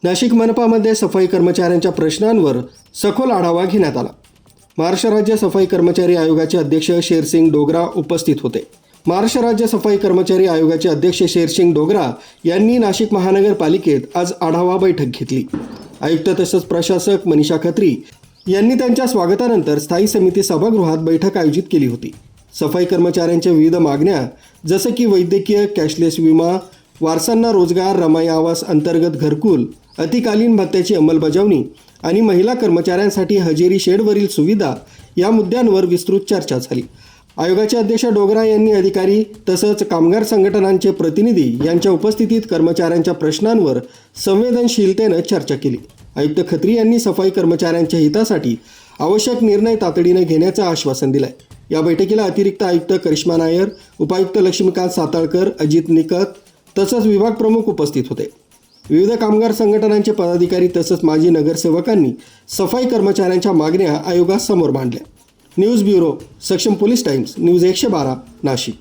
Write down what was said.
नाशिक मनपामध्ये सफाई कर्मचाऱ्यांच्या प्रश्नांवर सखोल आढावा घेण्यात आला। महाराष्ट्र राज्य सफाई कर्मचारी आयोगाचे अध्यक्ष शेरसिंग डोगरा उपस्थित होते। महाराष्ट्र राज्य सफाई कर्मचारी आयोगाचे अध्यक्ष शेरसिंग डोगरा यांनी नाशिक महानगरपालिकेत आज आढावा बैठक घेतली। आयुक्त तसंच प्रशासक मनीषा खत्री यांनी त्यांच्या स्वागतानंतर स्थायी समिती सभागृहात बैठक आयोजित केली होती। सफाई कर्मचाऱ्यांच्या विविध मागण्या जसं की वैद्यकीय, कॅशलेस विमा, वारसांना रोजगार, रमाई आवास अंतर्गत घरकुल, अतिकालीन भत्त्याची अंमलबजावणी आणि महिला कर्मचाऱ्यांसाठी हजेरी शेडवरील सुविधा या मुद्द्यांवर विस्तृत चर्चा झाली। आयोगाचे अध्यक्ष डोगरा यांनी अधिकारी तसंच कामगार संघटनांचे प्रतिनिधी यांच्या उपस्थितीत कर्मचाऱ्यांच्या प्रश्नांवर संवेदनशीलतेने चर्चा केली। आयुक्त खत्री यांनी सफाई कर्मचाऱ्यांच्या हितासाठी आवश्यक निर्णय तातडीने घेण्याचं आश्वासन दिलंय। या बैठकीला अतिरिक्त आयुक्त करिश्मा नायर, उपायुक्त लक्ष्मीकांत साताळकर, अजित निकत तसंच विभाग प्रमुख उपस्थित होते। विविध कामगार संघटनांचे पदाधिकारी तसंच माजी नगरसेवकांनी सफाई कर्मचाऱ्यांच्या मागण्या आयोगासमोर मांडल्या। न्यूज ब्युरो, सक्षम पोलीस टाइम्स, न्यूज 112, नाशिक।